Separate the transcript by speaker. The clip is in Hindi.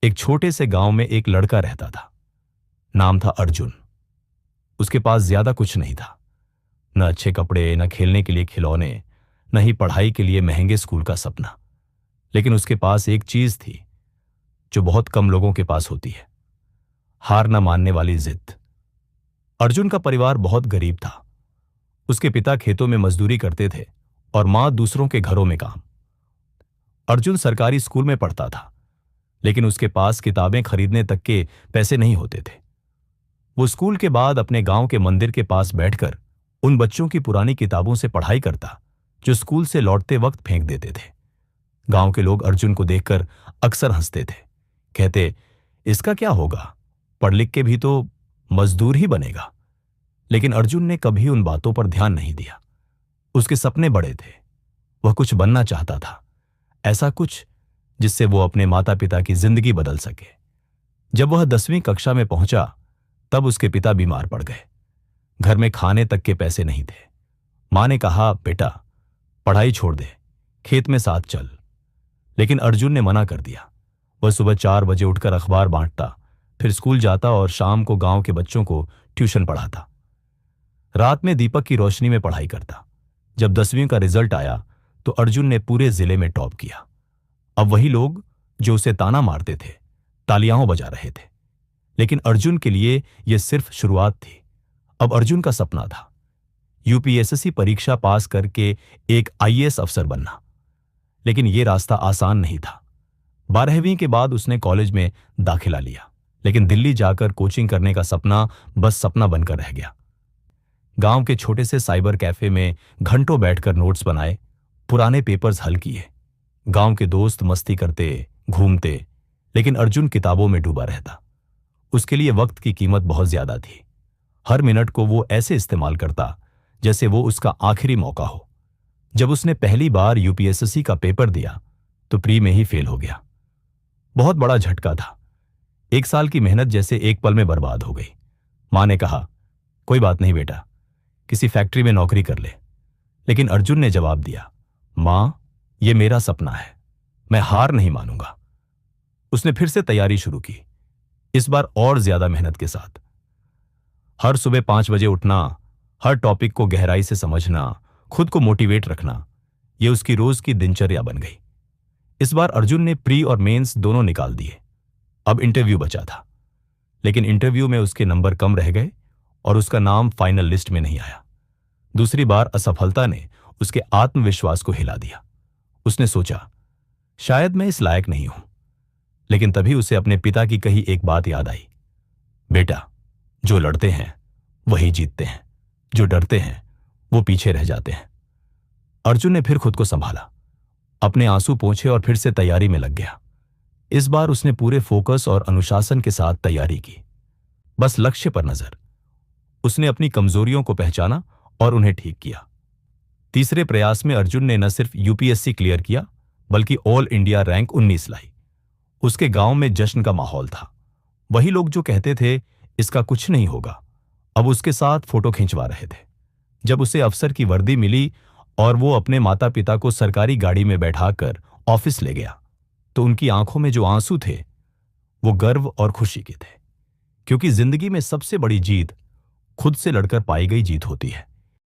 Speaker 1: एक छोटे से गांव में एक लड़का रहता था। नाम था अर्जुन। उसके पास ज्यादा कुछ नहीं था, न अच्छे कपड़े, न खेलने के लिए खिलौने, न ही पढ़ाई के लिए महंगे स्कूल का सपना। लेकिन उसके पास एक चीज थी जो बहुत कम लोगों के पास होती है, हार न मानने वाली जिद। अर्जुन का परिवार बहुत गरीब था। उसके पिता खेतों में मजदूरी करते थे और मां दूसरों के घरों में काम। अर्जुन सरकारी स्कूल में पढ़ता था, लेकिन उसके पास किताबें खरीदने तक के पैसे नहीं होते थे। वो स्कूल के बाद अपने गांव के मंदिर के पास बैठकर उन बच्चों की पुरानी किताबों से पढ़ाई करता जो स्कूल से लौटते वक्त फेंक देते थे। गांव के लोग अर्जुन को देखकर अक्सर हंसते थे, कहते, इसका क्या होगा, पढ़ लिख के भी तो मजदूर ही बनेगा। लेकिन अर्जुन ने कभी उन बातों पर ध्यान नहीं दिया। उसके सपने बड़े थे। वह कुछ बनना चाहता था, ऐसा कुछ जिससे वो अपने माता पिता की जिंदगी बदल सके। जब वह 10वीं कक्षा में पहुंचा तब उसके पिता बीमार पड़ गए। घर में खाने तक के पैसे नहीं थे। मां ने कहा, बेटा पढ़ाई छोड़ दे, खेत में साथ चल। लेकिन अर्जुन ने मना कर दिया। वह सुबह 4 बजे उठकर अखबार बांटता, फिर स्कूल जाता और शाम को गांव के बच्चों को ट्यूशन पढ़ाता। रात में दीपक की रोशनी में पढ़ाई करता। जब 10वीं का रिजल्ट आया तो अर्जुन ने पूरे जिले में टॉप किया। अब वही लोग जो उसे ताना मारते थे तालियां बजा रहे थे। लेकिन अर्जुन के लिए यह सिर्फ शुरुआत थी। अब अर्जुन का सपना था यूपीएससी परीक्षा पास करके एक आईएएस अफसर बनना। लेकिन यह रास्ता आसान नहीं था। 12वीं के बाद उसने कॉलेज में दाखिला लिया, लेकिन दिल्ली जाकर कोचिंग करने का सपना बस सपना बनकर रह गया। गांव के छोटे से साइबर कैफे में घंटों बैठकर नोट्स बनाए, पुराने पेपर्स हल किए। गांव के दोस्त मस्ती करते, घूमते, लेकिन अर्जुन किताबों में डूबा रहता। उसके लिए वक्त की कीमत बहुत ज्यादा थी। हर मिनट को वो ऐसे इस्तेमाल करता जैसे वो उसका आखिरी मौका हो। जब उसने पहली बार यूपीएससी का पेपर दिया तो प्री में ही फेल हो गया। बहुत बड़ा झटका था। 1 साल की मेहनत जैसे एक पल में बर्बाद हो गई। मां ने कहा, कोई बात नहीं बेटा, किसी फैक्ट्री में नौकरी कर ले। लेकिन अर्जुन ने जवाब दिया, मां, यह मेरा सपना है, मैं हार नहीं मानूंगा। उसने फिर से तैयारी शुरू की, इस बार और ज्यादा मेहनत के साथ। हर सुबह 5 बजे उठना, हर टॉपिक को गहराई से समझना, खुद को मोटिवेट रखना, यह उसकी रोज की दिनचर्या बन गई। इस बार अर्जुन ने प्री और मेंस दोनों निकाल दिए। अब इंटरव्यू बचा था, लेकिन इंटरव्यू में उसके नंबर कम रह गए और उसका नाम फाइनल लिस्ट में नहीं आया। दूसरी बार असफलता ने उसके आत्मविश्वास को हिला दिया। उसने सोचा, शायद मैं इस लायक नहीं हूं। लेकिन तभी उसे अपने पिता की कही एक बात याद आई, बेटा, जो लड़ते हैं वही जीतते हैं, जो डरते हैं वो पीछे रह जाते हैं। अर्जुन ने फिर खुद को संभाला, अपने आंसू पोंछे और फिर से तैयारी में लग गया। इस बार उसने पूरे फोकस और अनुशासन के साथ तैयारी की, बस लक्ष्य पर नजर। उसने अपनी कमजोरियों को पहचाना और उन्हें ठीक किया। तीसरे प्रयास में अर्जुन ने न सिर्फ यूपीएससी क्लियर किया, बल्कि ऑल इंडिया रैंक 19 लाई। उसके गांव में जश्न का माहौल था। वही लोग जो कहते थे इसका कुछ नहीं होगा, अब उसके साथ फोटो खिंचवा रहे थे। जब उसे अफसर की वर्दी मिली और वो अपने माता पिता को सरकारी गाड़ी में बैठाकर ऑफिस ले गया, तो उनकी आंखों में जो आंसू थे वो गर्व और खुशी के थे। क्योंकि जिंदगी में सबसे बड़ी जीत खुद से लड़कर पाई गई जीत होती है।